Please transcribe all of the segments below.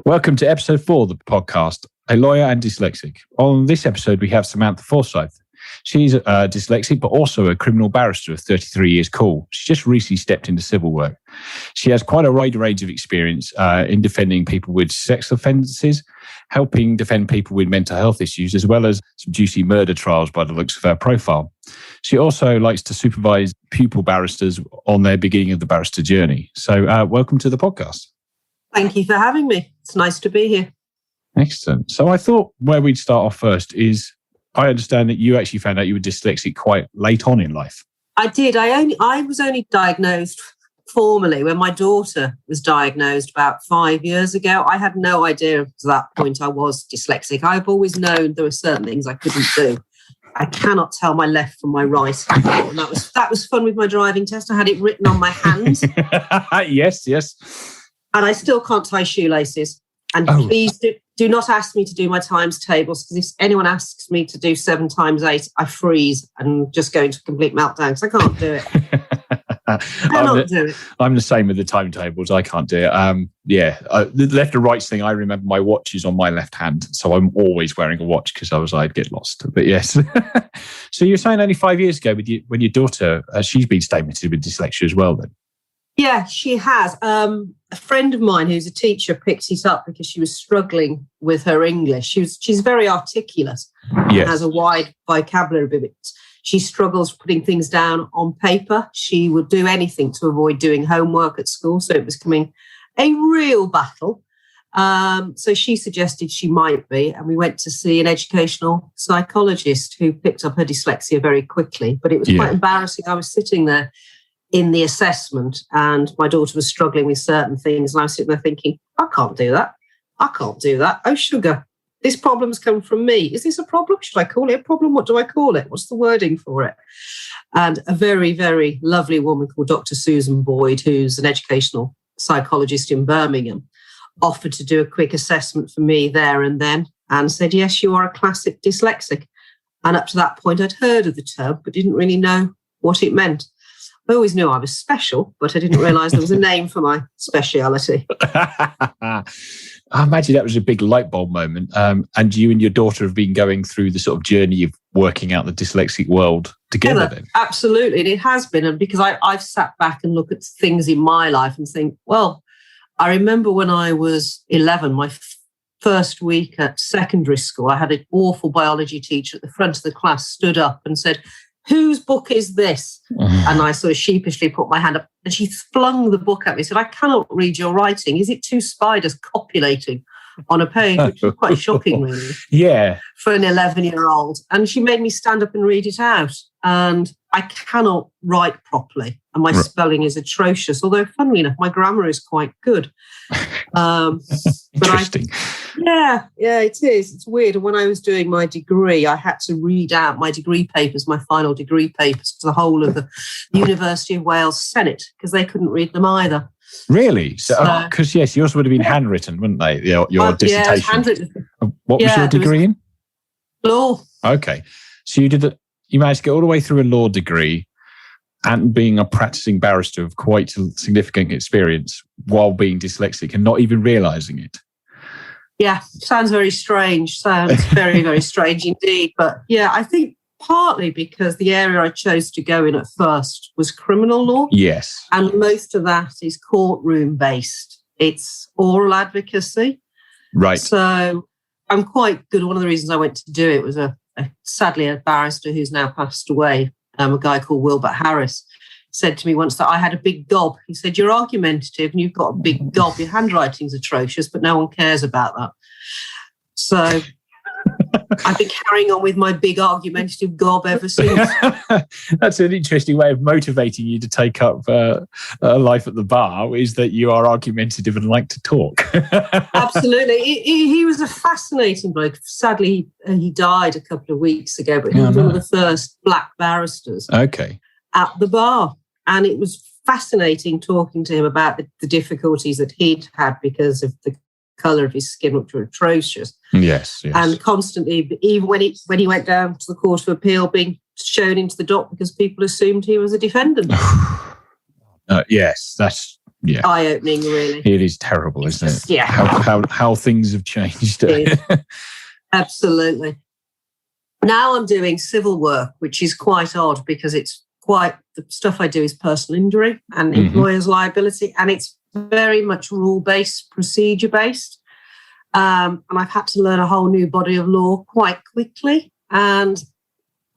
Welcome to episode 4 of the podcast, A Lawyer and Dyslexic. On this episode, we have Samantha Forsyth. She's dyslexic, but also a criminal barrister of 33 years cool. She just recently stepped into civil work. She has quite a wide range of experience in defending people with sex offences, helping defend people with mental health issues, as well as some juicy murder trials by the looks of her profile. She also likes to supervise pupil barristers on their beginning of the barrister journey. So welcome to the podcast. Thank you for having me. It's nice to be here. Excellent. So I thought where we'd start off first is, I understand that you actually found out you were dyslexic quite late on in life. I did. I was only diagnosed formally when my daughter was diagnosed about 5 years ago. I had no idea at that point I was dyslexic. I've always known there were certain things I couldn't do. I cannot tell my left from my right. And that was fun with my driving test. I had it written on my hands. Yes. And I still can't tie shoelaces. And please do not ask me to do my times tables, because if anyone asks me to do 7 times 8, I freeze and just go into a complete meltdown because I can't do it. I'm the same with the timetables. I can't do it. The left and right thing, I remember my watch is on my left hand, so I'm always wearing a watch because I'd get lost. But yes. So you were saying only 5 years ago when your daughter, she's been stamaneted with dyslexia as well then? Yeah, she has. A friend of mine who's a teacher picked it up because she was struggling with her English. She's very articulate, yes, has a wide vocabulary, but she struggles putting things down on paper. She would do anything to avoid doing homework at school, so it was becoming a real battle. So she suggested she might be, and we went to see an educational psychologist who picked up her dyslexia very quickly. But it was quite embarrassing. I was sitting there in the assessment and my daughter was struggling with certain things, and I was sitting there thinking, I can't do that. Oh, sugar, this problem's come from me. Is this a problem? Should I call it a problem? What do I call it? What's the wording for it? And a very, very lovely woman called Dr. Susan Boyd, who's an educational psychologist in Birmingham, offered to do a quick assessment for me there and then and said, yes, you are a classic dyslexic. And up to that point, I'd heard of the term, but didn't really know what it meant. I always knew I was special, but I didn't realise there was a name for my speciality. I imagine that was a big light bulb moment. And you and your daughter have been going through the sort of journey of working out the dyslexic world together then? Absolutely. And it has been. And because I've sat back and looked at things in my life and think, well, I remember when I was 11, my first week at secondary school, I had an awful biology teacher at the front of the class stood up and said, whose book is this? And I sort of sheepishly put my hand up and she flung the book at me and said, I cannot read your writing. Is it 2 spiders copulating on a page? Which was quite shocking, really. Yeah. For an 11-year-old. And she made me stand up and read it out. And I cannot write properly. And my spelling is atrocious. Although, funnily enough, my grammar is quite good. Interesting. Yeah, it is. It's weird. And when I was doing my degree, I had to read out my degree papers, my final degree papers, to the whole of the University of Wales Senate, because they couldn't read them either. Really? So, because yes, yours would have been handwritten, wouldn't they? Your dissertation. Yeah, handwritten. What was your degree in? Law. Okay, so you managed to get all the way through a law degree and being a practicing barrister of quite significant experience while being dyslexic and not even realising it. Yeah, sounds very strange. Sounds very, very strange indeed. But yeah, I think partly because the area I chose to go in at first was criminal law. Yes. And most of that is courtroom based. It's oral advocacy. Right. So I'm quite good. One of the reasons I went to do it was sadly a barrister who's now passed away, a guy called Wilbert Harris, said to me once that I had a big gob. He said, you're argumentative and you've got a big gob. Your handwriting's atrocious, but no one cares about that. So I've been carrying on with my big argumentative gob ever since. That's an interesting way of motivating you to take up a life at the bar, is that you are argumentative and like to talk. Absolutely. He was a fascinating bloke. Sadly, he died a couple of weeks ago, but he was one of the first black barristers at the bar. And it was fascinating talking to him about the difficulties that he'd had because of the colour of his skin, which were atrocious. Yes. And constantly, even when he went down to the Court of Appeal, being shown into the dock because people assumed he was a defendant. Yes, that's eye-opening, really. It is terrible, isn't it? Yeah. How things have changed. Absolutely. Now I'm doing civil work, which is quite odd because the stuff I do is personal injury and employer's liability, and it's very much rule-based, procedure-based. And I've had to learn a whole new body of law quite quickly. And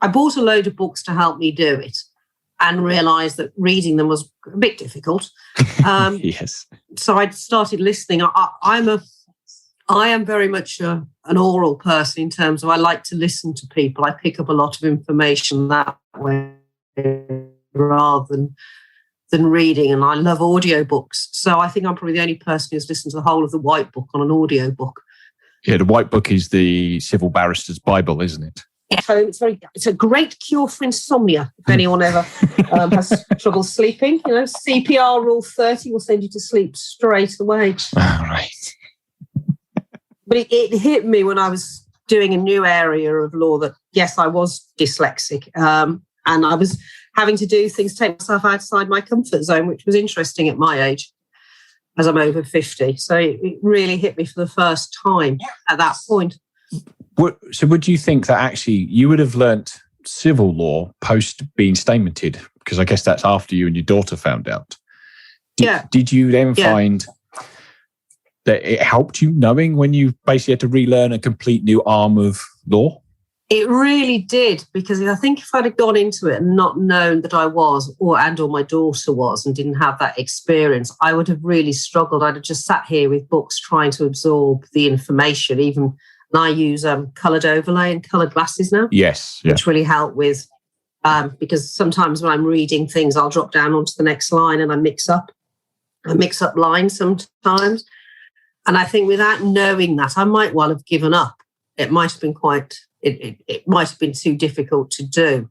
I bought a load of books to help me do it and realised that reading them was a bit difficult. Yes. So I started listening. I am very much an oral person in terms of I like to listen to people. I pick up a lot of information that way rather than reading, and I love audiobooks. So I think I'm probably the only person who's listened to the whole of the White Book on an audiobook. Yeah, the White Book is the civil barrister's Bible, isn't it? So it's a great cure for insomnia. If anyone ever has trouble sleeping, CPR Rule 30 will send you to sleep straight away. All right. But it hit me when I was doing a new area of law that, yes, I was dyslexic, and I was having to do things, take myself outside my comfort zone, which was interesting at my age, as I'm over 50. So it really hit me for the first time at that point. So would you think that actually you would have learnt civil law post being stamaneted? Because I guess that's after you and your daughter found out. Did you then find that it helped you knowing when you basically had to relearn a complete new arm of law? It really did, because I think if I'd have gone into it and not known that I was, or my daughter was, and didn't have that experience, I would have really struggled. I'd have just sat here with books trying to absorb the information. And I use coloured overlay and coloured glasses now. Yes, which really help with because sometimes when I'm reading things, I'll drop down onto the next line and I mix up lines sometimes. And I think without knowing that, I might well have given up. It might have been it might have been too difficult to do.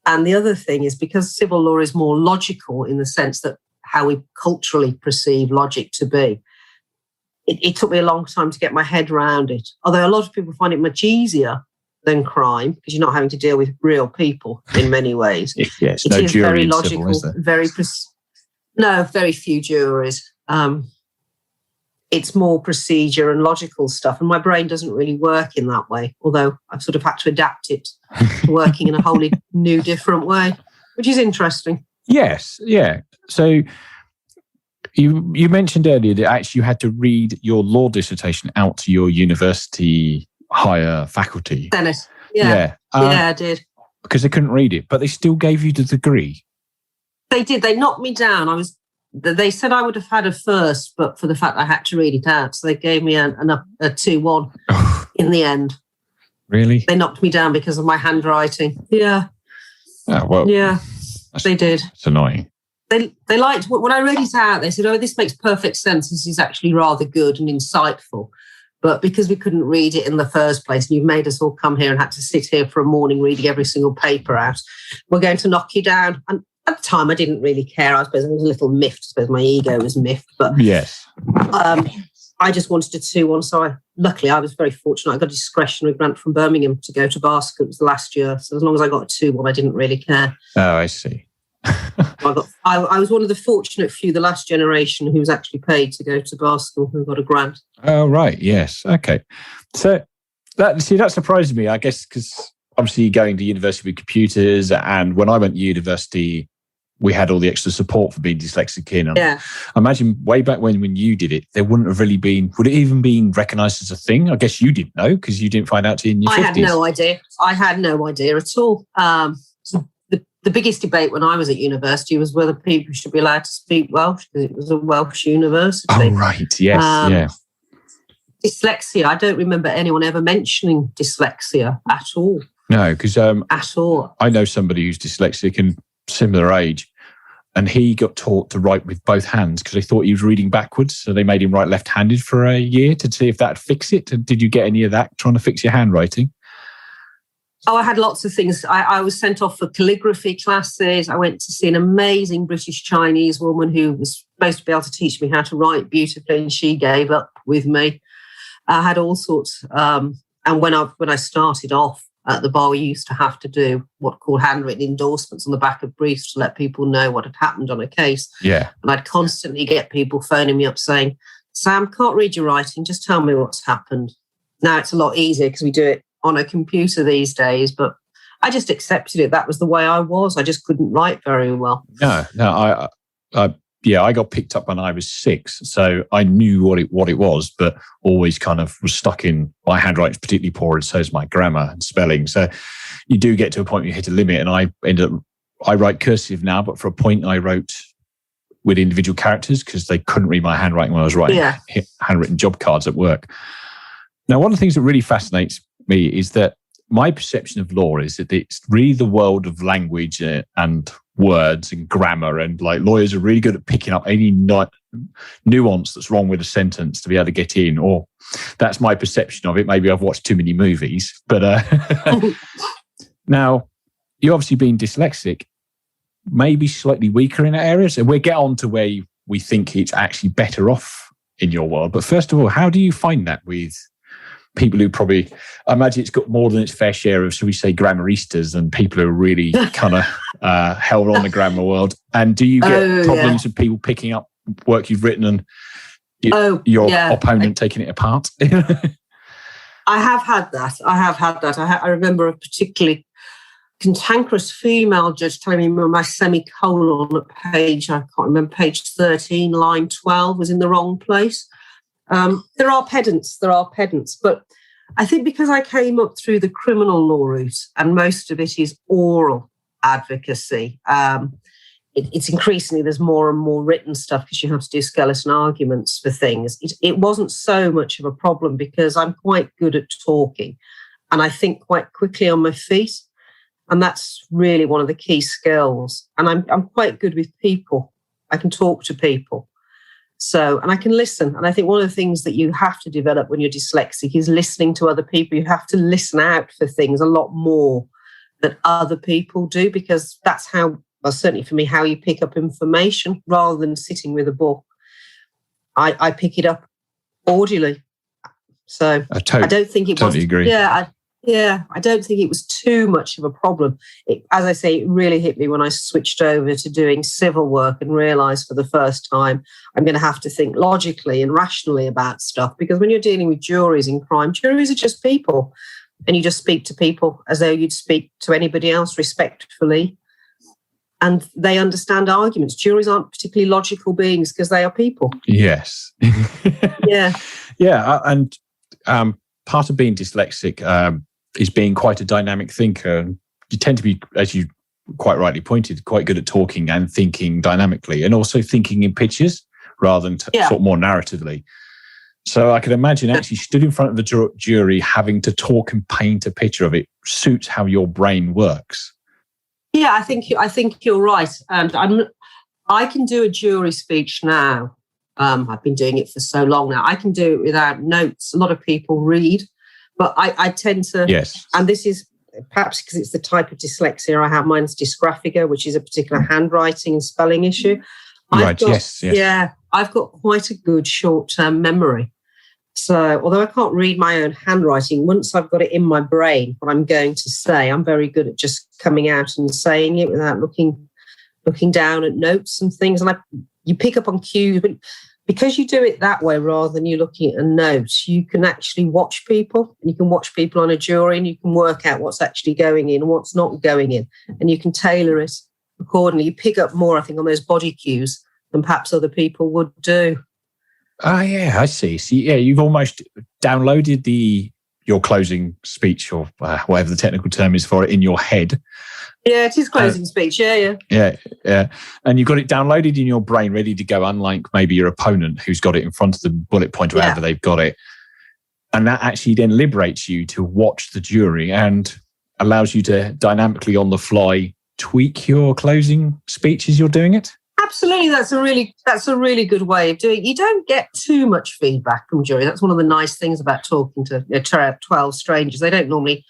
And the other thing is, because civil law is more logical in the sense that how we culturally perceive logic to be, it took me a long time to get my head around it. Although a lot of people find it much easier than crime, because you're not having to deal with real people in many ways. Yes, it no is jury very in logical, civil, is there? very few juries. It's more procedure and logical stuff, and my brain doesn't really work in that way, although I've sort of had to adapt it to working in a wholly new, different way, which is interesting. Yes, yeah. So you mentioned earlier that actually you had to read your law dissertation out to your university higher faculty. Senate. Yeah, I did. Because they couldn't read it, but they still gave you the degree. They did. They knocked me down. They said I would have had a first, but for the fact I had to read it out. So they gave me a 2-1 in the end. Really? They knocked me down because of my handwriting. Yeah. Oh, well. Yeah, they did. It's annoying. They liked, when I read it out, they said, oh, this makes perfect sense. This is actually rather good and insightful. But because we couldn't read it in the first place, and you've made us all come here and had to sit here for a morning reading every single paper out, we're going to knock you down. And at the time, I didn't really care. I suppose I was a little miffed. I suppose my ego was miffed. But yes, I just wanted a 2-1. So luckily, I was very fortunate. I got a discretionary grant from Birmingham to go to bar school. It was the last year. So as long as I got a 2-1, I didn't really care. Oh, I see. I was one of the fortunate few, the last generation, who was actually paid to go to bar school, who got a grant. Oh, right. Yes. Okay. So that surprised me, I guess, because obviously going to university with computers, and when I went to university, we had all the extra support for being dyslexic in. Yeah. I imagine way back when you did it, there wouldn't have really been, would it even been recognised as a thing? I guess you didn't know because you didn't find out till in your 50s. I had no idea at all. So the biggest debate when I was at university was whether people should be allowed to speak Welsh, because it was a Welsh university. Oh, right. Yes. Yeah. Dyslexia, I don't remember anyone ever mentioning dyslexia at all. No, because at all. I know somebody who's dyslexic and similar age, and he got taught to write with both hands because they thought he was reading backwards. So they made him write left-handed for a year to see if that'd fix it. And did you get any of that trying to fix your handwriting? Oh, I had lots of things. I was sent off for calligraphy classes. I went to see an amazing British Chinese woman who was supposed to be able to teach me how to write beautifully, and she gave up with me. I had all sorts. And when I started off, At the bar, we used to have to do what called handwritten endorsements on the back of briefs to let people know what had happened on a case. Yeah. And I'd constantly get people phoning me up saying, Sam, can't read your writing, just tell me what's happened. Now it's a lot easier because we do it on a computer these days, but I just accepted it. That was the way I was. I just couldn't write very well. No, I got picked up when I was 6, so I knew what it was, but always kind of was stuck in my handwriting's particularly poor, and so is my grammar and spelling. So you do get to a point where you hit a limit, and I write cursive now, but for a point I wrote with individual characters because they couldn't read my handwriting when I was writing handwritten job cards at work. Now, one of the things that really fascinates me is that my perception of law is that it's really the world of language and words and grammar, and like lawyers are really good at picking up any nuance that's wrong with a sentence to be able to get in, or that's my perception of it. Maybe I've watched too many movies, but now you obviously being dyslexic, maybe slightly weaker in that area. So we'll get on to where we think it's actually better off in your world. But first of all, how do you find that with people who probably, I imagine it's got more than its fair share of, shall we say, grammaristas and people who are really kind of held on the grammar world. And do you get problems with people picking up work you've written and your opponent taking it apart? I have had that. I remember a particularly cantankerous female judge telling me my semicolon at page 13, line 12 was in the wrong place. There are pedants, but I think because I came up through the criminal law route and most of it is oral advocacy, it's increasingly, there's more and more written stuff because you have to do skeleton arguments for things. It wasn't so much of a problem because I'm quite good at talking and I think quite quickly on my feet. And that's really one of the key skills. And I'm quite good with people. I can talk to people. So, and I can listen. And I think one of the things that you have to develop when you're dyslexic is listening to other people. You have to listen out for things a lot more than other people do, because that's how, well, certainly for me, how you pick up information rather than sitting with a book. I pick it up audibly. So I don't think it totally was. Agree. I don't think it was too much of a problem. As I say, it really hit me when I switched over to doing civil work and realised for the first time I'm going to have to think logically and rationally about stuff, because when you're dealing with juries in crime, juries are just people and you just speak to people as though you'd speak to anybody else respectfully, and they understand arguments. Juries aren't particularly logical beings because they are people. Yes. Yeah. And part of being dyslexic is being quite a dynamic thinker. You tend to be, as you quite rightly pointed, quite good at talking and thinking dynamically, and also thinking in pictures rather than sort of more narratively. So I can imagine actually stood in front of the jury having to talk and paint a picture of it suits how your brain works. Yeah, I think you're right. And I can do a jury speech now. I've been doing it for so long now. I can do it without notes. A lot of people read, but I tend to. Yes. And this is perhaps because it's the type of dyslexia I have. Mine's dysgraphica, which is a particular handwriting and spelling issue. Yes. Yeah, I've got quite a good short-term memory. So although I can't read my own handwriting, once I've got it in my brain, what I'm going to say, I'm very good at just coming out and saying it without looking down at notes and things. And you pick up on cues, but because you do it that way rather than you looking at a note, you can actually watch people, and you can watch people on a jury, and you can work out what's actually going in and what's not going in, and you can tailor it accordingly. You pick up more, I think, on those body cues than perhaps other people would do. Oh, yeah, I see. You've almost downloaded your closing speech, or whatever the technical term is for it, in your head. Yeah, it is closing speech. Yeah. And you've got it downloaded in your brain, ready to go, unlike maybe your opponent who's got it in front of the bullet point, wherever they've got it. And that actually then liberates you to watch the jury and allows you to dynamically on the fly tweak your closing speech as you're doing it. Absolutely, that's a really good way of doing it. You don't get too much feedback from jury. That's one of the nice things about talking to 12 strangers. They don't normally.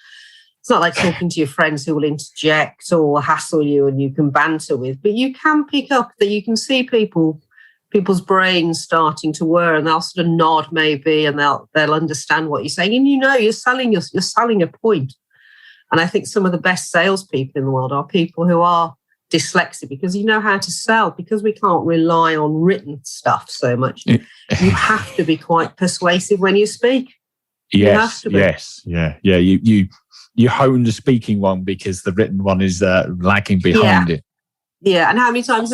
It's not like talking to your friends who will interject or hassle you and you can banter with, but you can pick up that you can see people's brains starting to whir, and they'll sort of nod maybe, and they'll understand what you're saying, and you're selling a point. And I think some of the best salespeople in the world are people who are dyslexic, because you know how to sell, because we can't rely on written stuff so much. You have to be quite persuasive when you speak. Yes, yeah. You hone the speaking one because the written one is lagging behind it. Yeah, and how many times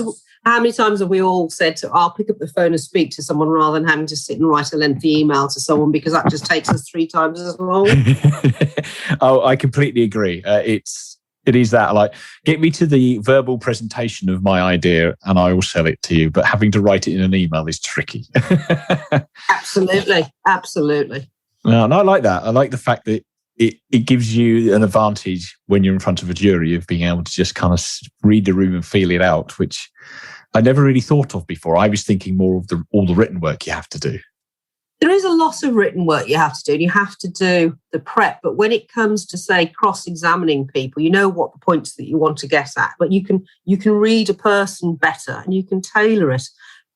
have we all said, I'll pick up the phone and speak to someone rather than having to sit and write a lengthy email to someone, because that just takes us 3 times as long. Oh, I completely agree. It is that, like, get me to the verbal presentation of my idea and I will sell it to you. But having to write it in an email is tricky. Absolutely. No, and I like that. I like the fact that it gives you an advantage when you're in front of a jury of being able to just kind of read the room and feel it out, which I never really thought of before. I was thinking more of all the written work you have to do. There is a lot of written work you have to do, and you have to do the prep. But when it comes to, say, cross-examining people, you know what the points that you want to get at, but you can read a person better and you can tailor it.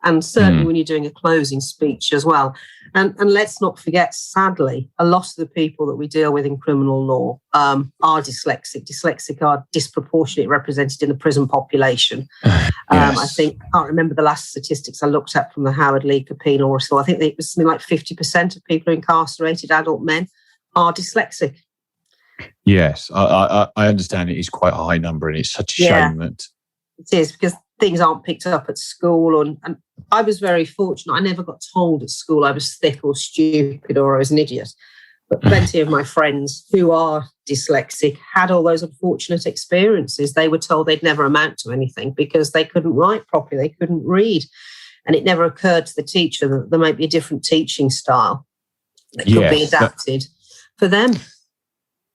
And certainly when you're doing a closing speech as well. And let's not forget, sadly, a lot of the people that we deal with in criminal law are dyslexic. Dyslexic are disproportionately represented in the prison population. Yes. I can't remember the last statistics I looked at from the Howard Leaker Penal Law. I think it was something like 50% of people incarcerated, adult men, are dyslexic. Yes, I understand it is quite a high number, and it's such a shame that... It is, because things aren't picked up at school. And I was very fortunate. I never got told at school I was thick or stupid or I was an idiot. But plenty of my friends who are dyslexic had all those unfortunate experiences. They were told they'd never amount to anything because they couldn't write properly, they couldn't read. And it never occurred to the teacher that there might be a different teaching style that could be adapted for them.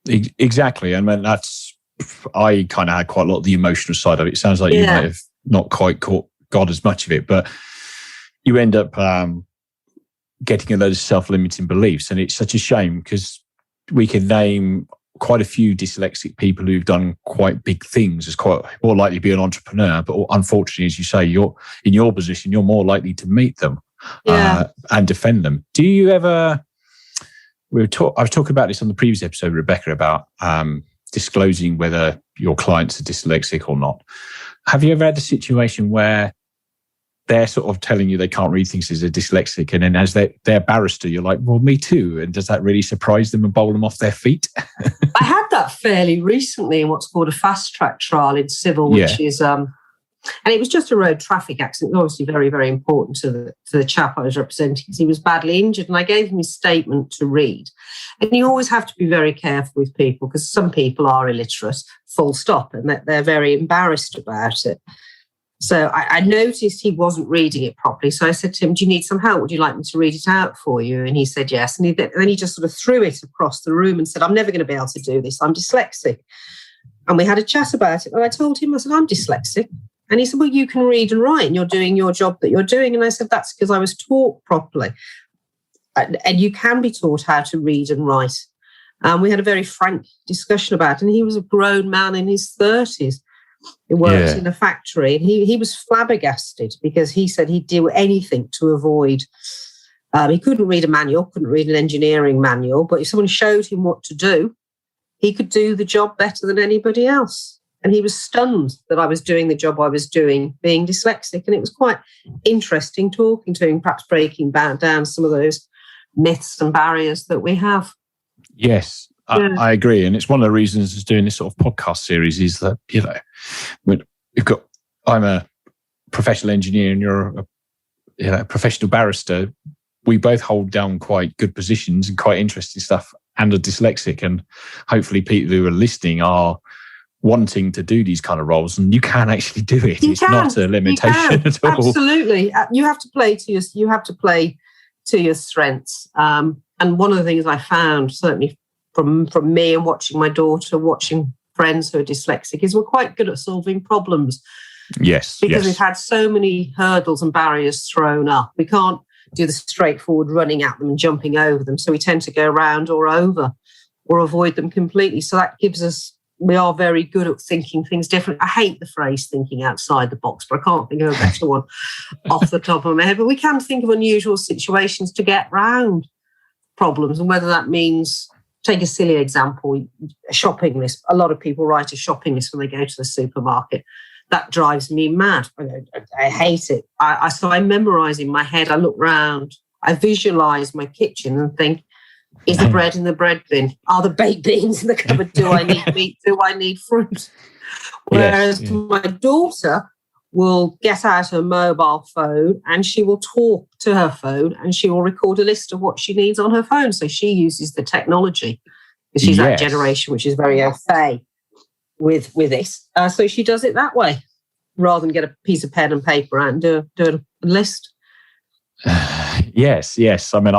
Exactly. I mean, I kind of had quite a lot of the emotional side of it. It sounds like you might have not quite got as much of it, but you end up getting a load of self-limiting beliefs. And it's such a shame because we can name quite a few dyslexic people who've done quite big things as quite more likely to be an entrepreneur. But unfortunately, as you say, you're in your position, you're more likely to meet them and defend them. Do you ever... I was talking about this on the previous episode, Rebecca, about disclosing whether your clients are dyslexic or not. Have you ever had a situation where they're sort of telling you they can't read things as they're dyslexic, and then as they're barrister, you're like, well, me too. And does that really surprise them and bowl them off their feet? I had that fairly recently in what's called a fast track trial in civil, which is... and it was just a road traffic accident, obviously very, very important to the chap I was representing because he was badly injured, and I gave him his statement to read. And you always have to be very careful with people because some people are illiterate, full stop, and that they're very embarrassed about it. So I noticed he wasn't reading it properly. So I said to him, do you need some help? Would you like me to read it out for you? And he said yes. And then he just sort of threw it across the room and said, I'm never going to be able to do this. I'm dyslexic. And we had a chat about it. And I told him, I said, I'm dyslexic. And he said, well, you can read and write and you're doing your job that you're doing. And I said, that's because I was taught properly. And you can be taught how to read and write. We had a very frank discussion about it. And he was a grown man in his 30s. He worked in a factory. And he was flabbergasted because he said he'd do anything to avoid. He couldn't read a manual, couldn't read an engineering manual. But if someone showed him what to do, he could do the job better than anybody else. And he was stunned that I was doing the job I was doing, being dyslexic. And it was quite interesting talking to him, perhaps breaking down some of those myths and barriers that we have. Yes, I agree. And it's one of the reasons of doing this sort of podcast series is that, I'm a professional engineer and you're a professional barrister. We both hold down quite good positions and quite interesting stuff and are dyslexic. And hopefully people who are listening are wanting to do these kind of roles, and you can actually do it. It's not a limitation at all. Absolutely, you have to play to your strengths. And one of the things I found, certainly from me and watching my daughter, watching friends who are dyslexic, is we're quite good at solving problems. Yes, because we've had so many hurdles and barriers thrown up. We can't do the straightforward running at them and jumping over them. So we tend to go around or over or avoid them completely. So that gives us. We are very good at thinking things different. I hate the phrase thinking outside the box, but I can't think of a better one off the top of my head. But we can think of unusual situations to get round problems, and whether that means take a silly example, a shopping list. A lot of people write a shopping list when they go to the supermarket. That drives me mad. I hate it. So I memorize in my head. I look round. I visualize my kitchen and think, is the bread in the bread bin? Are the baked beans in the cupboard? Do I need meat? Do I need fruit? Whereas my daughter will get out her mobile phone and she will talk to her phone and she will record a list of what she needs on her phone. So she uses the technology because she's that generation which is very au fait with this. So she does it that way rather than get a piece of pen and paper and do a list. Yes. I mean,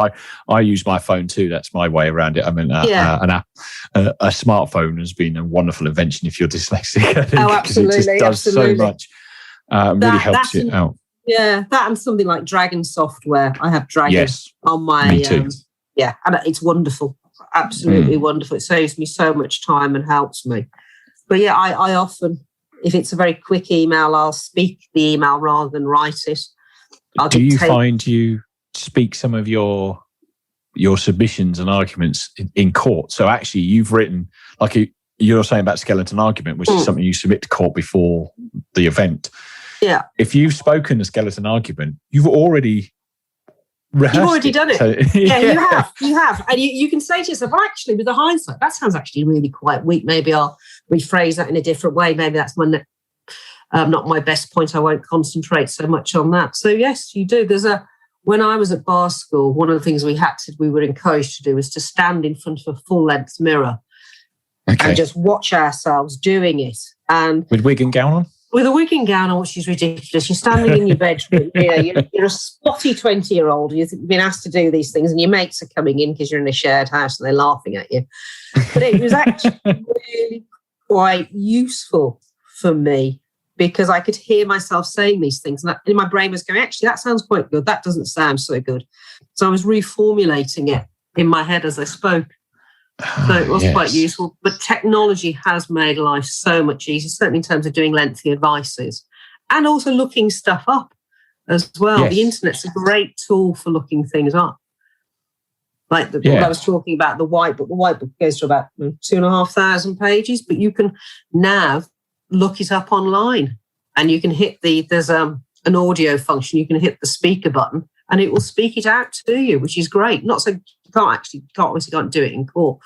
I use my phone too. That's my way around it. I mean, an app, a smartphone has been a wonderful invention if you're dyslexic. I think, absolutely. It just does so much. Really helps it out. Yeah, that and something like Dragon software. I have Dragon on my. Me too. And it's wonderful. Absolutely wonderful. It saves me so much time and helps me. But yeah, I often, if it's a very quick email, I'll speak the email rather than write it. Do you find you speak some of your submissions and arguments in court? So actually you've written, like you're saying about skeleton argument, which is something you submit to court before the event. Yeah. If you've spoken a skeleton argument, you've already rehearsed You've already done it. So, You have. And you can say to yourself, actually, with the hindsight, that sounds actually really quite weak. Maybe I'll rephrase that in a different way. Maybe that's not my best point. I won't concentrate so much on that. So yes, you do. When I was at bar school, one of the things we were encouraged to do was to stand in front of a full-length mirror and just watch ourselves doing it. And with wig and gown on? With a wig and gown on, which is ridiculous. You're standing in your bedroom. You're a spotty 20-year-old. You've been asked to do these things, and your mates are coming in because you're in a shared house and they're laughing at you. But it was actually really quite useful for me because I could hear myself saying these things. And my brain was going, actually, that sounds quite good. That doesn't sound so good. So I was reformulating it in my head as I spoke. So it was quite useful. But technology has made life so much easier, certainly in terms of doing lengthy advices and also looking stuff up as well. Yes. The internet's a great tool for looking things up. Like I was talking about the white book. The white book goes to about 2,500 pages, but you can now look it up online and you can hit there's an audio function. You can hit the speaker button and it will speak it out to you, which is great. Not so you can't do it in court.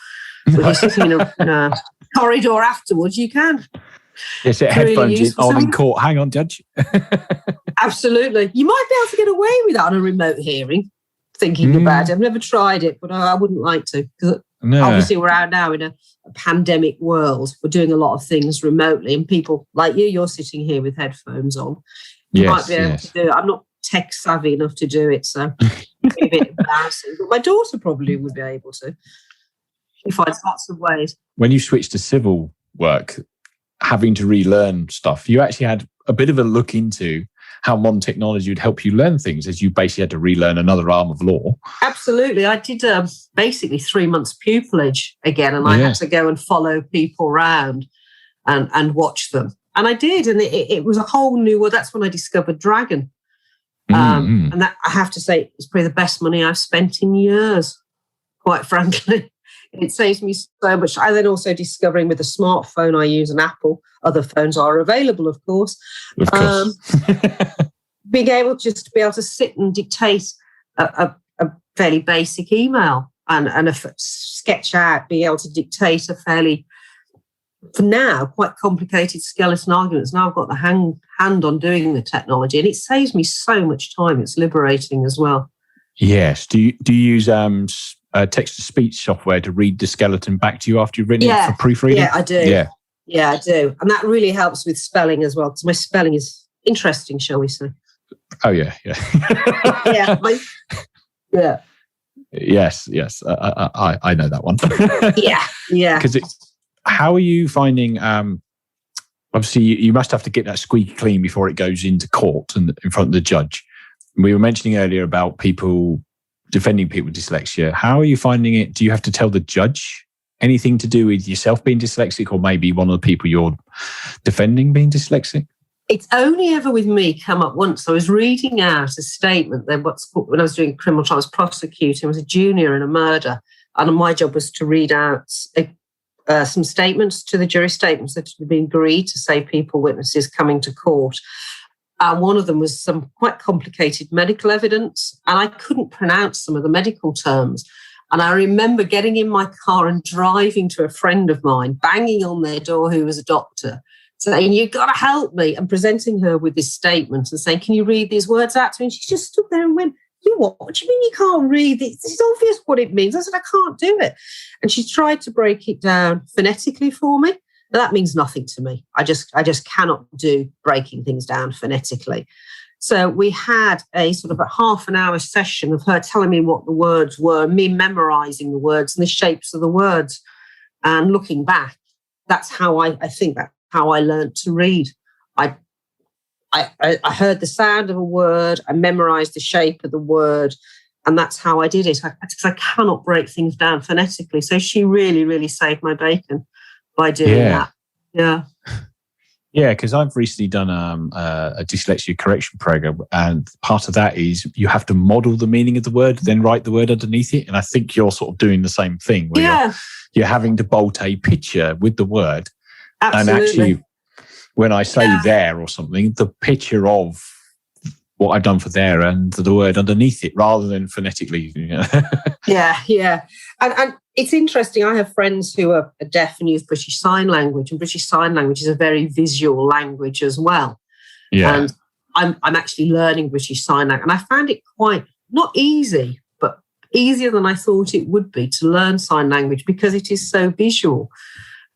But if you're sitting in a corridor afterwards, you can. Yes, it headphones really on in court. Hang on, Judge. Absolutely. You might be able to get away with that on a remote hearing, thinking about it. I've never tried it, but I wouldn't like to. Because obviously we're out now in a pandemic world. We're doing a lot of things remotely. And people like you're sitting here with headphones on. You might be able to do it. I'm not tech savvy enough to do it, so it's a bit embarrassing. But my daughter probably would be able to. She finds lots of ways. When you switched to civil work, having to relearn stuff, you actually had a bit of a look into how modern technology would help you learn things, as you basically had to relearn another arm of law. Absolutely. I did basically 3 months pupillage again, and I had to go and follow people around and watch them. And I did, and it was a whole new world. That's when I discovered Dragon. And that, I have to say, it's probably the best money I've spent in years, quite frankly. It saves me so much. I then also discovering with the smartphone I use an Apple, other phones are available, of course. Of course. Being able just to be able to sit and dictate a fairly basic email and sketch out, being able to dictate a fairly, for now, quite complicated skeleton arguments. Now I've got the hand on doing the technology, and it saves me so much time. It's liberating as well. Yes. Do you use text-to-speech software to read the skeleton back to you after you've written it for proofreading? Yeah, I do. Yeah, I do. And that really helps with spelling as well, because my spelling is interesting, shall we say. Oh, yeah. Yes. I know that one. Yeah. Because how are you finding... obviously, you must have to get that squeaky clean before it goes into court and in front of the judge. We were mentioning earlier about people defending people with dyslexia. How are you finding it? Do you have to tell the judge anything to do with yourself being dyslexic, or maybe one of the people you're defending being dyslexic? It's only ever with me come up once. I was reading out a statement that when I was doing criminal trial, I was prosecuting, I was a junior in a murder, And my job was to read out some statements to the jury, statements that had been agreed to save people, witnesses coming to court. And one of them was some quite complicated medical evidence, and I couldn't pronounce some of the medical terms. And I remember getting in my car and driving to a friend of mine, banging on their door, who was a doctor, saying, "You've got to help me," and presenting her with this statement and saying, "Can you read these words out to me?" And she just stood there and went, "You what? What do you mean you can't read it? It's obvious what it means." I said, "I can't do it." And she tried to break it down phonetically for me. Now, that means nothing to me. I just cannot do breaking things down phonetically. So we had a sort of a half an hour session of her telling me what the words were, me memorizing the words and the shapes of the words. And looking back, that's how I think that's how I learned to read. I heard the sound of a word, I memorized the shape of the word, and that's how I did it. Because I cannot break things down phonetically. So she really, really saved my bacon by doing that. Yeah. Yeah, because I've recently done a dyslexia correction program, and part of that is you have to model the meaning of the word, then write the word underneath it. And I think you're sort of doing the same thing, where you're having to bolt a picture with the word. Absolutely. And actually, when I say there or something, the picture of what I've done for there and the word underneath it, rather than phonetically. Yeah. And it's interesting. I have friends who are deaf and use British Sign Language, and British Sign Language is a very visual language as well. Yeah. And I'm actually learning British Sign Language, and I found it quite not easy, but easier than I thought it would be to learn sign language because it is so visual.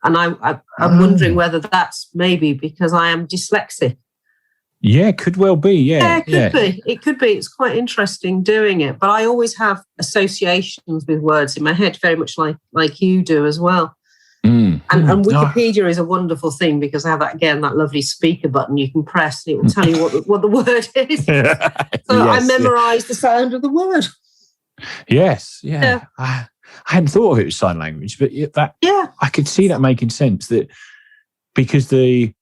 And I'm wondering whether that's maybe because I am dyslexic. Yeah, could well be. Yeah, it could be. It could be. It's quite interesting doing it. But I always have associations with words in my head, very much like you do as well. And Wikipedia is a wonderful thing because I have that lovely speaker button you can press and it will tell you what the word is. So I memorise the sound of the word. Yes, yeah. I hadn't thought of it as sign language, but I could see that making sense, that because the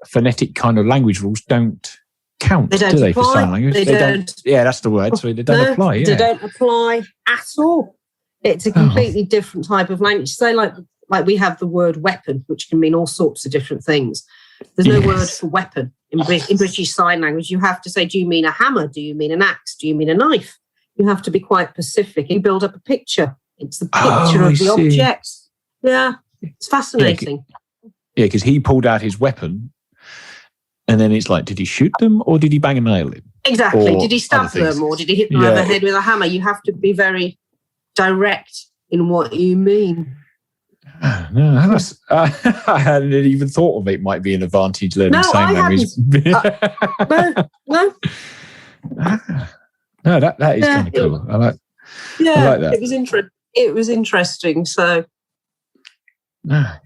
phonetic kind of language rules don't count, do they, for sign language? They don't. Yeah, that's the word. So they don't apply. Yeah. They don't apply at all. It's a completely different type of language. So like we have the word weapon, which can mean all sorts of different things. There's no word for weapon in British Sign Language. You have to say, do you mean a hammer? Do you mean an axe? Do you mean a knife? You have to be quite specific. You build up a picture. It's the picture of the object. Yeah, it's fascinating. Yeah, because he pulled out his weapon, and then it's like, did he shoot them or did he bang a nail in? Exactly. Did he stab them or did he hit them over the head with a hammer? You have to be very direct in what you mean. No, that's, I hadn't even thought of it might be an advantage learning sign language. No. No, that is kind of cool. I like that. It was interesting. So.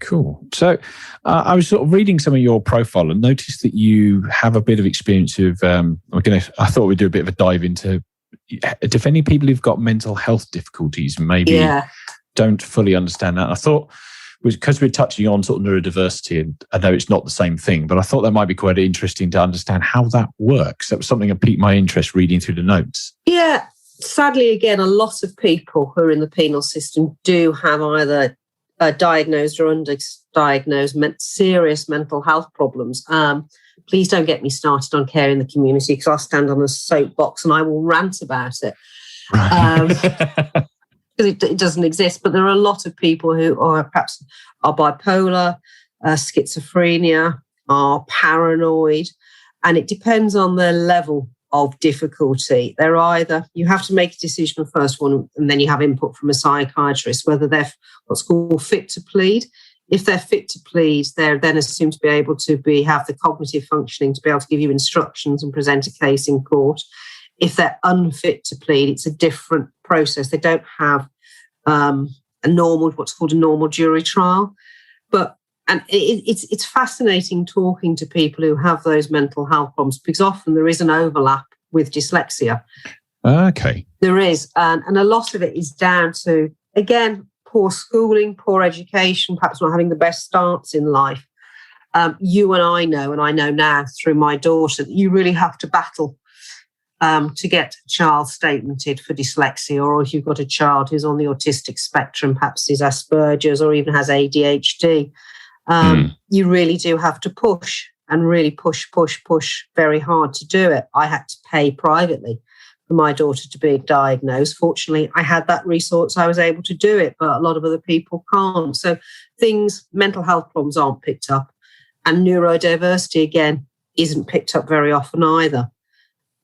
Cool. So I was sort of reading some of your profile and noticed that you have a bit of experience of, I thought we'd do a bit of a dive into defending people who've got mental health difficulties and maybe don't fully understand that. I thought, because we're touching on sort of neurodiversity, and I know it's not the same thing, but I thought that might be quite interesting to understand how that works. That was something that piqued my interest reading through the notes. Yeah. Sadly, again, a lot of people who are in the penal system do have either diagnosed or underdiagnosed serious mental health problems. Please don't get me started on care in the community because I'll stand on a soapbox and I will rant about it. Because it doesn't exist. But there are a lot of people who are bipolar, schizophrenia, are paranoid, and it depends on their level of difficulty. They're either, you have to make a decision on the first one, and then you have input from a psychiatrist, whether they're what's called fit to plead. If they're fit to plead, they're then assumed to be able to have the cognitive functioning to be able to give you instructions and present a case in court. If they're unfit to plead, it's a different process. They don't have what's called a normal jury trial. And it's fascinating talking to people who have those mental health problems because often there is an overlap with dyslexia. Okay. There is. And a lot of it is down to, again, poor schooling, poor education, perhaps not having the best starts in life. You and I know now through my daughter, that you really have to battle to get a child stamaneted for dyslexia, or if you've got a child who's on the autistic spectrum, perhaps is Asperger's or even has ADHD, you really do have to push and really push very hard to do it. I had to pay privately for my daughter to be diagnosed. Fortunately, I had that resource. I was able to do it, but a lot of other people can't. So mental health problems aren't picked up, and neurodiversity, again, isn't picked up very often either.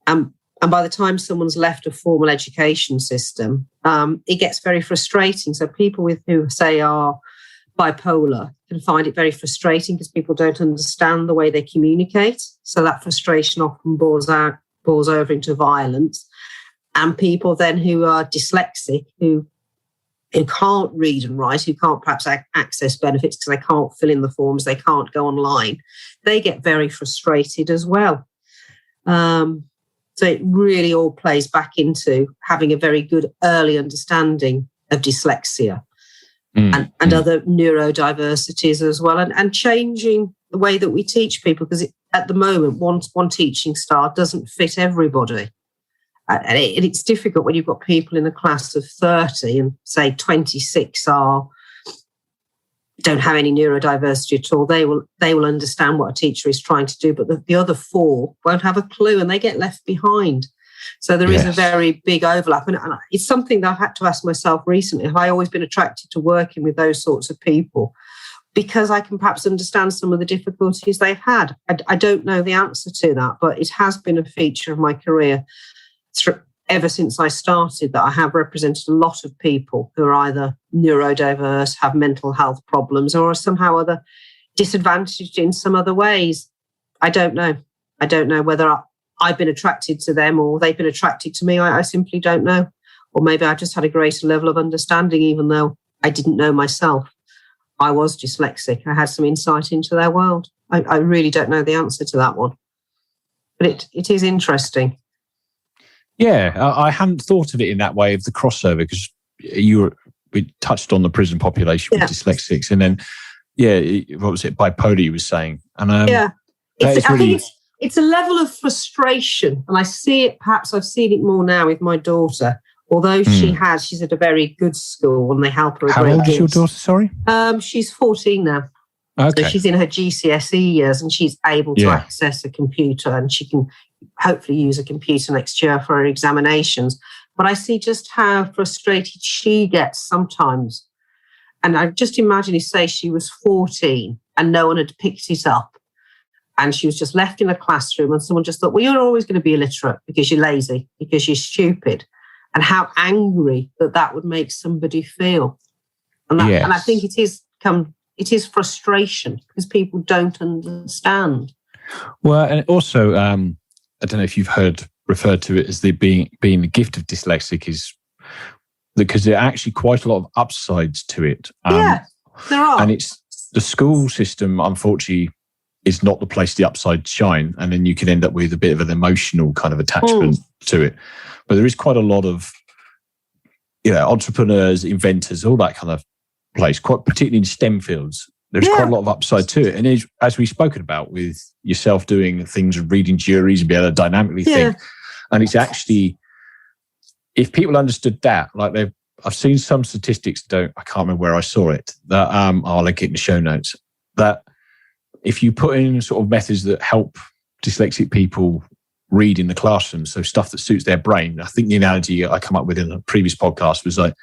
And by the time someone's left a formal education system, it gets very frustrating. So people who say are bipolar can find it very frustrating because people don't understand the way they communicate. So that frustration often boils over into violence. And people then who are dyslexic, who can't read and write, who can't perhaps access benefits because they can't fill in the forms, they can't go online, they get very frustrated as well. So it really all plays back into having a very good early understanding of dyslexia and other neurodiversities as well, and changing the way that we teach people, because at the moment, one teaching style doesn't fit everybody. And it's difficult when you've got people in a class of 30 and say 26 don't have any neurodiversity at all. They will understand what a teacher is trying to do, but the other 4 won't have a clue and they get left behind. So there is a very big overlap. And it's something that I've had to ask myself recently. Have I always been attracted to working with those sorts of people? Because I can perhaps understand some of the difficulties they've had. I don't know the answer to that, but it has been a feature of my career ever since I started, that I have represented a lot of people who are either neurodiverse, have mental health problems, or are somehow other disadvantaged in some other ways. I don't know. I don't know whether I've been attracted to them or they've been attracted to me. I simply don't know. Or maybe I just had a greater level of understanding, even though I didn't know myself I was dyslexic. I had some insight into their world. I really don't know the answer to that one. But it is interesting. Yeah, I hadn't thought of it in that way, of the crossover, because we touched on the prison population with dyslexics, and then what was it, bipolar you were saying, and I think it's a level of frustration, and I see it. Perhaps I've seen it more now with my daughter. Although she's at a very good school and they help her. How old is your daughter? Sorry, she's 14 now. Okay, so she's in her GCSE years and she's able to access a computer, and she can hopefully use a computer next year for her examinations. But I see just how frustrated she gets sometimes. And I just imagine, say she was 14 and no one had picked it up, and she was just left in a classroom and someone just thought, well, you're always going to be illiterate because you're lazy, because you're stupid. And how angry that would make somebody feel. And I think it is frustration because people don't understand. Well, and also, I don't know if you've referred to it as being the gift of dyslexic, is because there are actually quite a lot of upsides to it. There are. And it's the school system, unfortunately, is not the place the upsides shine. And then you can end up with a bit of an emotional kind of attachment to it. But there is quite a lot of, entrepreneurs, inventors, all that kind of place, quite particularly in STEM fields. There's quite a lot of upside to it. And as we've spoken about with yourself doing things, reading juries and be able to dynamically think. And it's actually, if people understood that, like I've seen some statistics, I can't remember where I saw it, that I'll link it in the show notes, that if you put in sort of methods that help dyslexic people read in the classroom, so stuff that suits their brain. I think the analogy I come up with in a previous podcast was like,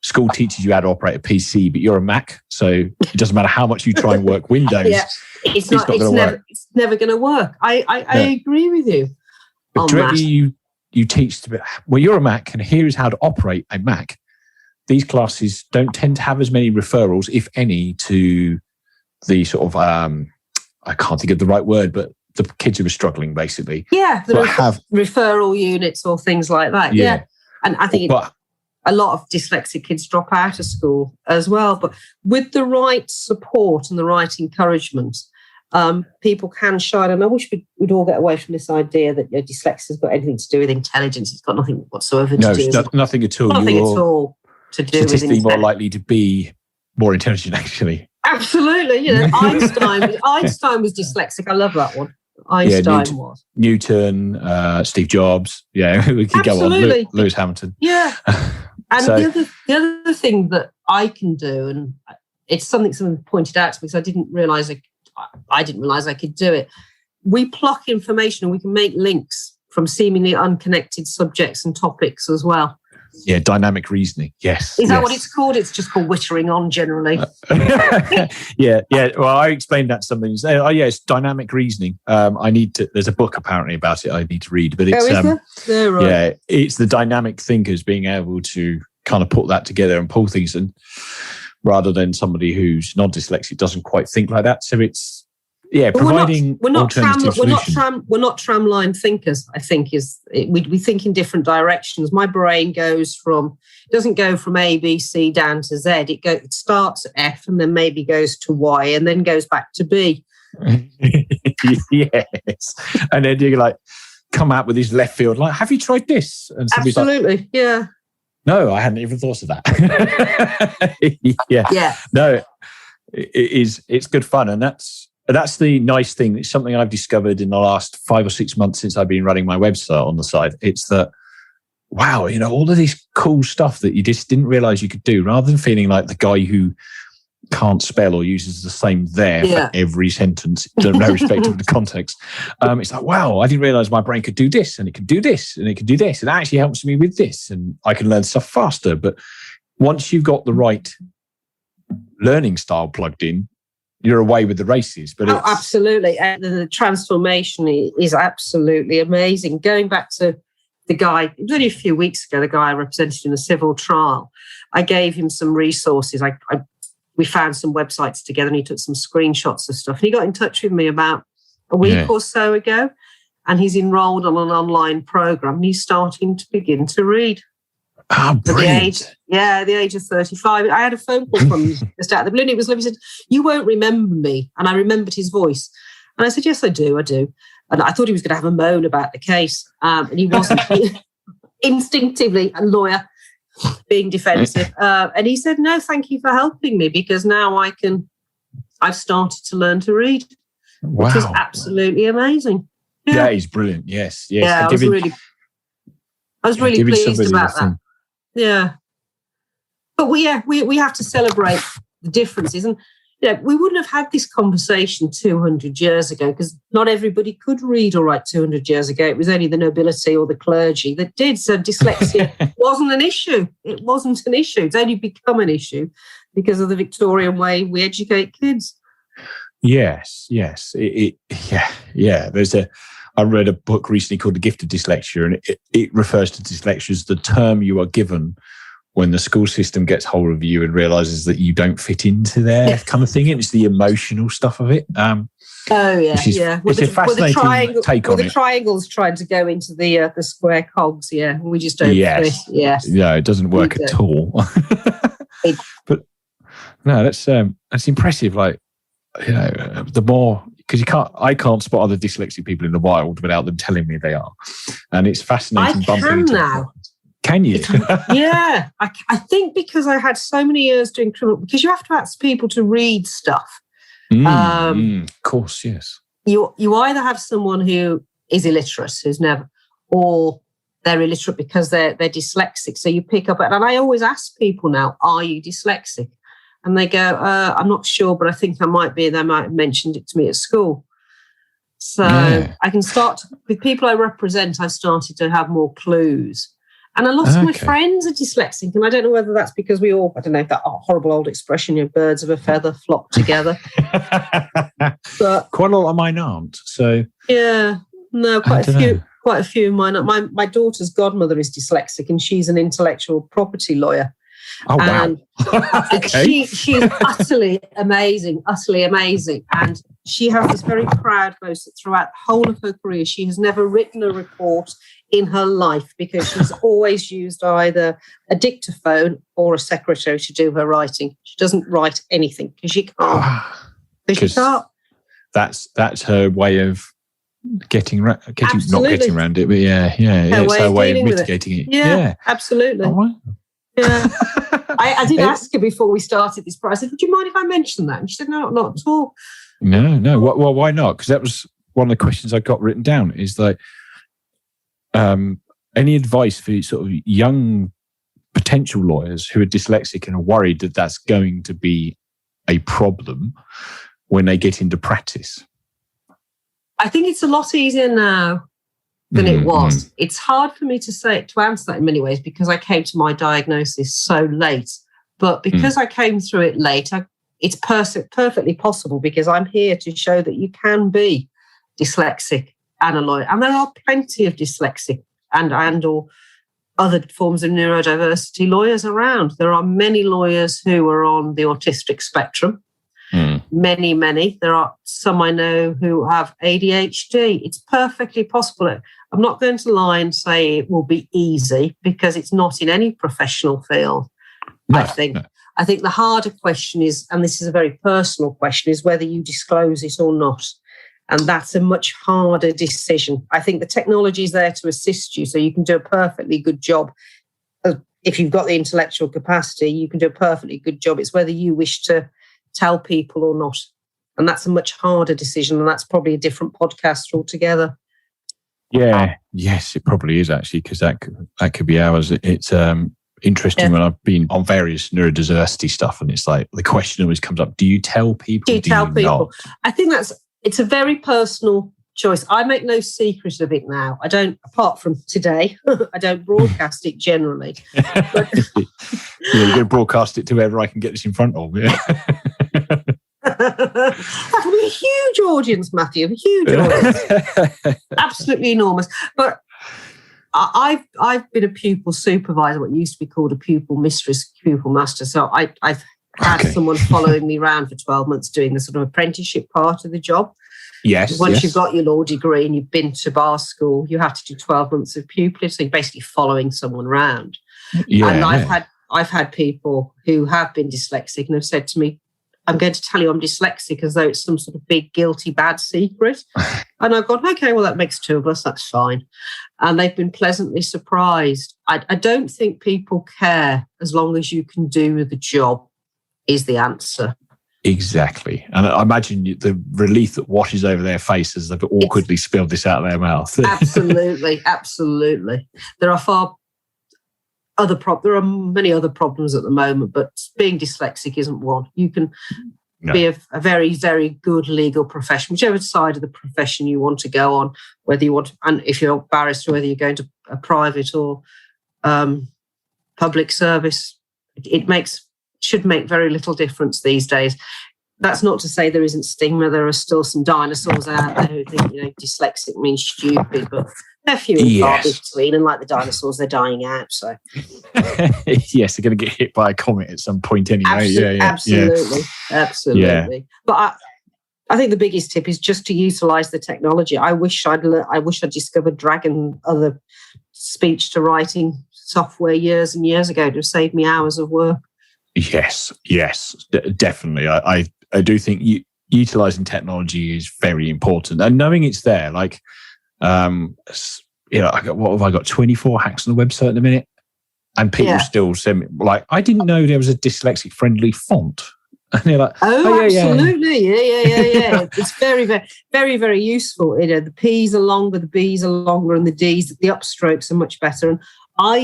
school teaches you how to operate a PC, but you're a Mac, so it doesn't matter how much you try and work Windows. It's never going to work. I agree with you. But directly you teach, well, you're a Mac, and here is how to operate a Mac. These classes don't tend to have as many referrals, if any, to the sort of, I can't think of the right word, but the kids who are struggling, basically. Yeah, have referral units or things like that. Yeah. And I think a lot of dyslexic kids drop out of school as well. But with the right support and the right encouragement, people can shine. And I wish we'd all get away from this idea that dyslexia has got anything to do with intelligence. It's got nothing whatsoever to do with nothing at all. Nothing at all to do with statistically more likely to be more intelligent, actually. Absolutely. Einstein was dyslexic. I love that one. Einstein was. Newton, Steve Jobs. Yeah, we could go on. Lewis Hamilton. Yeah. And the other thing that I can do, and it's something someone pointed out to me because I didn't realise I could do it. We pluck information and we can make links from seemingly unconnected subjects and topics as well. Yeah, dynamic reasoning. Yes. Is that what it's called? It's just called wittering on generally. Yeah. Well, I explained that to somebody. It's dynamic reasoning. There's a book apparently about it I need to read, but it's right. Yeah, it's the dynamic thinkers being able to kind of put that together and pull things in, rather than somebody who's non-dyslexic doesn't quite think like that. So it's providing alternative solutions. We're not tramline thinkers. I think we think in different directions. My brain doesn't go from A, B, C down to Z. It starts at F and then maybe goes to Y and then goes back to B. Yes, and then you like come out with this left field like, have you tried this? And absolutely, like, yeah. No, I hadn't even thought of that. Yeah. No, it's good fun, and that's the nice thing. It's something I've discovered in the last 5 or 6 months since I've been running my website on the side. It's that, wow, all of this cool stuff that you just didn't realize you could do, rather than feeling like the guy who can't spell or uses the same there for every sentence, no respect of the context. It's like, wow, I didn't realize my brain could do this, and it could do this, and it could do this. It actually helps me with this, and I can learn stuff faster. But once you've got the right learning style plugged in, you're away with the races. But absolutely. And the transformation is absolutely amazing. Going back to the guy, it was only a few weeks ago, the guy I represented in a civil trial, I gave him some resources. We found some websites together and he took some screenshots of stuff. And he got in touch with me about a week or so ago, and he's enrolled on an online program and he's starting to begin to read. Oh, brilliant. The age of 35. I had a phone call from him just out of the blue. And it was lovely. He said, "You won't remember me." And I remembered his voice. And I said, "Yes, I do. And I thought he was going to have a moan about the case. And he wasn't. Instinctively, a lawyer being defensive. And he said, "No, thank you for helping me, because now I've started to learn to read." Wow. Which is absolutely amazing. Yeah, he's brilliant. Yes. Yeah, I was really pleased about that. Yeah. But we have to celebrate the differences. And we wouldn't have had this conversation 200 years ago, because not everybody could read or write 200 years ago. It was only the nobility or the clergy that did. So dyslexia wasn't an issue. It wasn't an issue. It's only become an issue because of the Victorian way we educate kids. Yes. I read a book recently called The Gift of Dyslexia, and it refers to dyslexia as the term you are given when the school system gets hold of you and realizes that you don't fit into their kind of thing. It's the emotional stuff of it. It's a fascinating take on it. The triangles trying to go into the square cogs. Yeah, we just don't fit. Yes. Yeah, it doesn't work at all. But no, that's impressive. Like, the more, because I can't spot other dyslexic people in the wild without them telling me they are, and it's fascinating. I can now. Can you? Yeah, I think because I had so many years doing criminal, because you have to ask people to read stuff. Of course, yes. You either have someone who is illiterate, who's never, or they're illiterate because they're dyslexic. So you pick up, and I always ask people now, "Are you dyslexic?" And they go, "I'm not sure, but I think I might be." They might have mentioned it to me at school. So I can start with people I represent. I've started to have more clues. And a lot of my friends are dyslexic, and I don't know whether that's because we all, I don't know, that horrible old expression, birds of a feather flock together. But quite a lot of mine aren't. So yeah, no, quite a few of mine. My daughter's godmother is dyslexic, and she's an intellectual property lawyer. Oh, wow. She is utterly amazing. And she has this very proud boast that throughout the whole of her career, she has never written a report in her life, because she's always used either a dictaphone or a secretary to do her writing. She doesn't write anything because she can't. That's her way of getting around it, but it's her way of mitigating it. Yeah, absolutely. Oh, wow. Yeah. I did ask her before we started this. I said, "Would you mind if I mention that?" And she said, "No, not at all." No. Well, why not? Because that was one of the questions I got written down is like, any advice for sort of young potential lawyers who are dyslexic and are worried that that's going to be a problem when they get into practice? I think it's a lot easier now than it was. It's hard for me to answer that in many ways because I came to my diagnosis so late. But because I came through it late, it's perfectly possible because I'm here to show that you can be dyslexic and a lawyer. And there are plenty of dyslexic and or other forms of neurodiversity lawyers around. There are many lawyers who are on the autistic spectrum. Many. There are some I know who have ADHD. It's perfectly possible. I'm not going to lie and say it will be easy because it's not in any professional field. I think the harder question is, and this is a very personal question, is whether you disclose it or not. And that's a much harder decision. I think the technology is there to assist you so you can do a perfectly good job. If you've got the intellectual capacity, you can do a perfectly good job. It's whether you wish to tell people or not. And that's a much harder decision. And that's probably a different podcast altogether. Yeah. Yes, it probably is actually, because that could be ours. It's interesting when I've been on various neurodiversity stuff and it's like the question always comes up, do you tell people? Do you tell people? Not? I think it's a very personal choice. I make no secret of it now. I don't, apart from today, I don't broadcast it generally. But you're going to broadcast it to whoever I can get this in front of. Yeah. That will be a huge audience, Matthew. A huge audience. Absolutely enormous. But I've been a pupil supervisor, what used to be called a pupil mistress, pupil master. So I've had someone following me around for 12 months doing the sort of apprenticeship part of the job. Yes. Once you've got your law degree and you've been to bar school, you have to do 12 months of pupillage. So you're basically following someone around. Yeah, and I've had people who have been dyslexic and have said to me, I'm going to tell you I'm dyslexic as though it's some sort of big, guilty, bad secret. And I've gone, okay, well, that makes two of us. That's fine. And they've been pleasantly surprised. I don't think people care as long as you can do the job is the answer. Exactly. And I imagine the relief that washes over their face as they've awkwardly spilled this out of their mouth. Absolutely. There are there are many other problems at the moment, but being dyslexic isn't one. You can be a very, very good legal profession, whichever side of the profession you want to go on, whether you want to, and if you're a barrister, whether you're going to a private or public service, it should make very little difference these days. That's not to say there isn't stigma. There are still some dinosaurs out there who think, dyslexic means stupid, but they're few and far between. And like the dinosaurs, they're dying out. So, yes, they're going to get hit by a comet at some point anyway. Absolutely. Yeah. But I think the biggest tip is just to utilise the technology. I wish I'd discovered Dragon, other speech to writing software years and years ago to save me hours of work. Yes, definitely. I do think utilising technology is very important, and knowing it's there. Like, what have I got? 24 hacks on the website at the minute, and people still send me like, I didn't know there was a dyslexic friendly font, and they're like, absolutely, yeah. It's very, very, very, very useful. The P's are longer, the B's are longer, and the D's, the upstrokes are much better. And I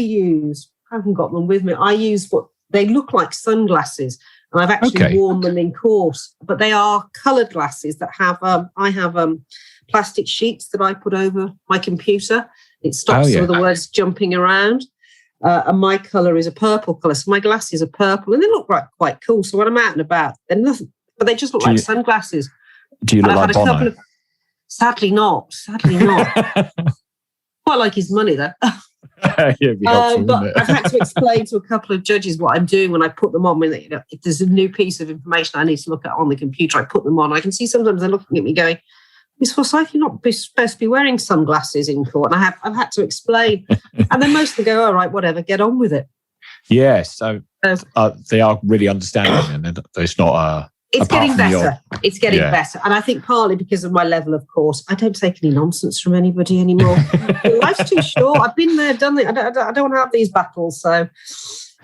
haven't got them with me. I use what they look like sunglasses, and I've actually worn them in course. But they are coloured glasses that have. I have plastic sheets that I put over my computer. It stops some of the words jumping around. And my colour is a purple colour, so my glasses are purple, and they look quite cool. So when I'm out and about, they're nothing, but they just look like sunglasses. Do you look like Bono? Sadly not. Quite like his money though. Helpful, but I've had to explain to a couple of judges what I'm doing when I put them on. When if there's a new piece of information I need to look at on the computer, I put them on. I can see sometimes they're looking at me going, Miss Forsyth, you're not supposed to be wearing sunglasses in court. And I've had to explain. And then most of them go, all right, whatever, get on with it. Yeah, so they are really understanding, and it's not it's getting better. It's getting better. And I think partly because of my level of course, I don't take any nonsense from anybody anymore. Life's too short. I've been there, done it. I don't want to have these battles. So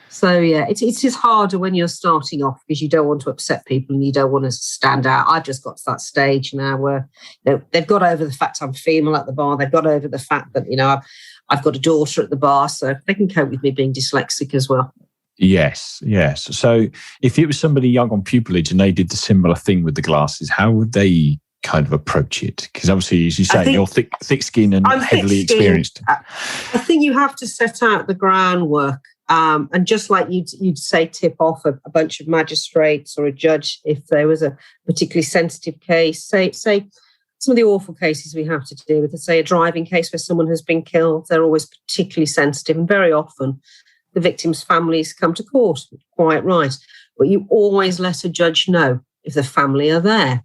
So, yeah, it's just harder when you're starting off because you don't want to upset people and you don't want to stand out. I've just got to that stage now where they've got over the fact I'm female at the bar. They've got over the fact that, I've got a daughter at the bar, so they can cope with me being dyslexic as well. Yes. So if it was somebody young on pupillage and they did the similar thing with the glasses, how would they kind of approach it? Because obviously, as you say, you're thick skin and heavily experienced. I think you have to set out the groundwork. And just like you'd say, tip off a bunch of magistrates or a judge if there was a particularly sensitive case. Say some of the awful cases we have to deal with. Say a driving case where someone has been killed. They're always particularly sensitive, and very often the victims' families come to court. Quite right, but you always let a judge know if the family are there.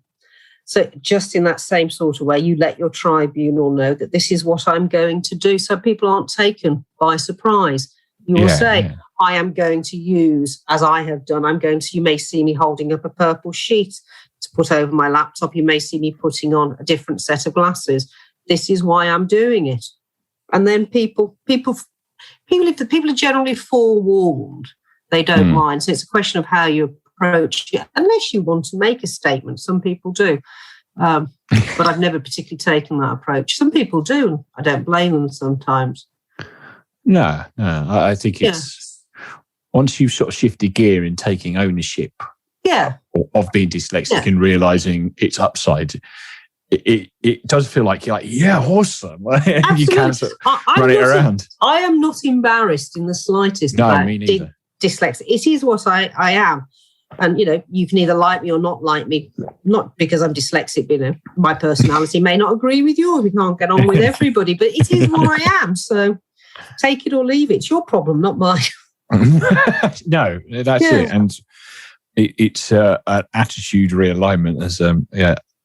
So just in that same sort of way, you let your tribunal know that this is what I'm going to do, so people aren't taken by surprise. You will say, I am going to use, as I have done, you may see me holding up a purple sheet to put over my laptop. You may see me putting on a different set of glasses. This is why I'm doing it. And then people, if the people are generally forewarned, they don't mind. So it's a question of how you approach it, unless you want to make a statement. Some people do. But I've never particularly taken that approach. Some people do, and I don't blame them sometimes. No. I think it's once you've sort of shifted gear in taking ownership of being dyslexic and realising its upside, it does feel like you're like, awesome. And you can sort of run it around. I am not embarrassed in the slightest about me neither. Dyslexia. It is what I am. And, you can either like me or not like me, not because I'm dyslexic, my personality may not agree with yours. We can't get on with everybody, but it is what I am. So take it or leave it. It's your problem, not mine. No, that's it. And it's an attitude realignment,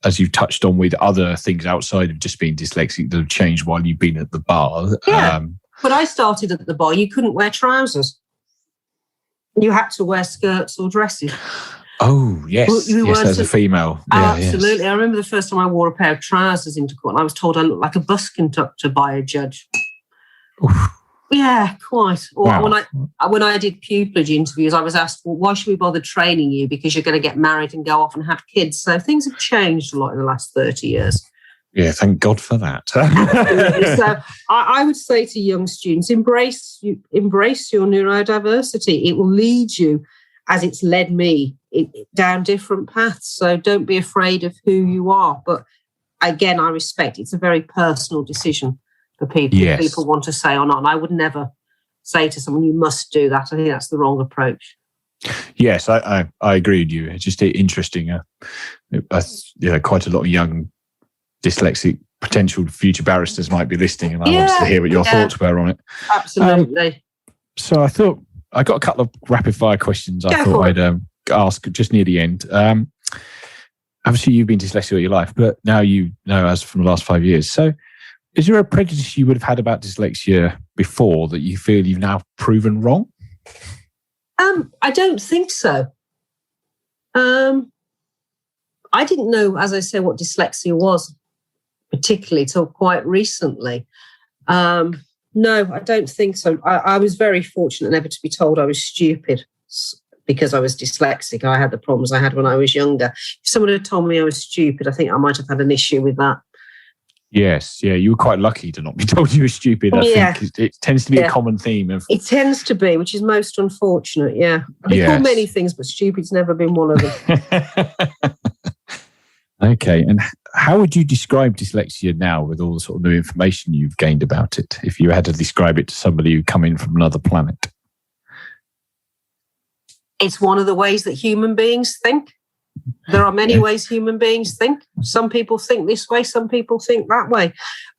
as you've touched on with other things outside of just being dyslexic that have changed while you've been at the bar. Yeah. When I started at the bar, you couldn't wear trousers. You had to wear skirts or dresses. Oh, yes. Yes, as a female. Absolutely. Yes. I remember the first time I wore a pair of trousers into court and I was told I looked like a bus conductor by a judge. Oof. Yeah, quite. Or wow. When I did pupillage interviews, I was asked, well, why should we bother training you? Because you're going to get married and go off and have kids. So things have changed a lot in the last 30 years. Yeah, thank God for that. So I would say to young students, embrace your neurodiversity. It will lead you, as it's led me, down different paths. So don't be afraid of who you are. But again, I respect it's a very personal decision for people. Yes. If people want to say or not. And I would never say to someone, you must do that. I think that's the wrong approach. Yes, I agree with you. It's just interesting. Quite a lot of young dyslexic potential future barristers might be listening, and I wanted to hear what your thoughts were on it. Absolutely. So I thought I got a couple of rapid fire questions I thought I'd ask just near the end. Obviously, you've been dyslexic all your life, but now you know as from the last 5 years. So is there a prejudice you would have had about dyslexia before that you feel you've now proven wrong? I don't think so. I didn't know, as I say, what dyslexia was, particularly till quite recently. No, I don't think so. I was very fortunate never to be told I was stupid because I was dyslexic. I had the problems I had when I was younger. If someone had told me I was stupid, I think I might have had an issue with that. Yes, you were quite lucky to not be told you were stupid. I think it tends to be a common theme. It tends to be, which is most unfortunate, I've been called many things, but stupid's never been one of them. Okay, and how would you describe dyslexia now with all the sort of new information you've gained about it, if you had to describe it to somebody who come in from another planet? It's one of the ways that human beings think. There are many ways human beings think. Some people think this way, some people think that way.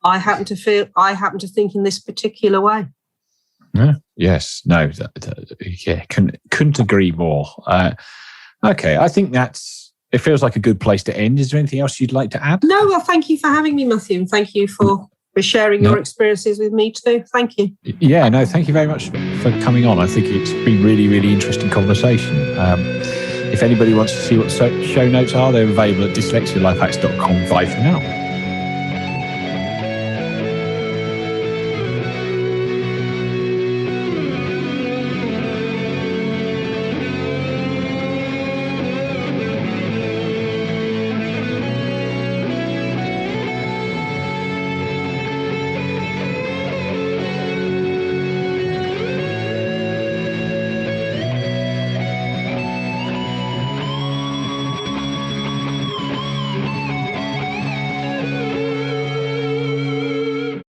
I happen to think in this particular way. Couldn't agree more. Okay, I think it feels like a good place to end. Is there anything else you'd like to add? No, well, thank you for having me, Matthew, and thank you for sharing your experiences with me too. Thank you. Yeah, no, thank you very much for coming on. I think it's been really, really interesting conversation. If anybody wants to see what show notes are, they're available at dyslexialifehacks.com. Bye for now.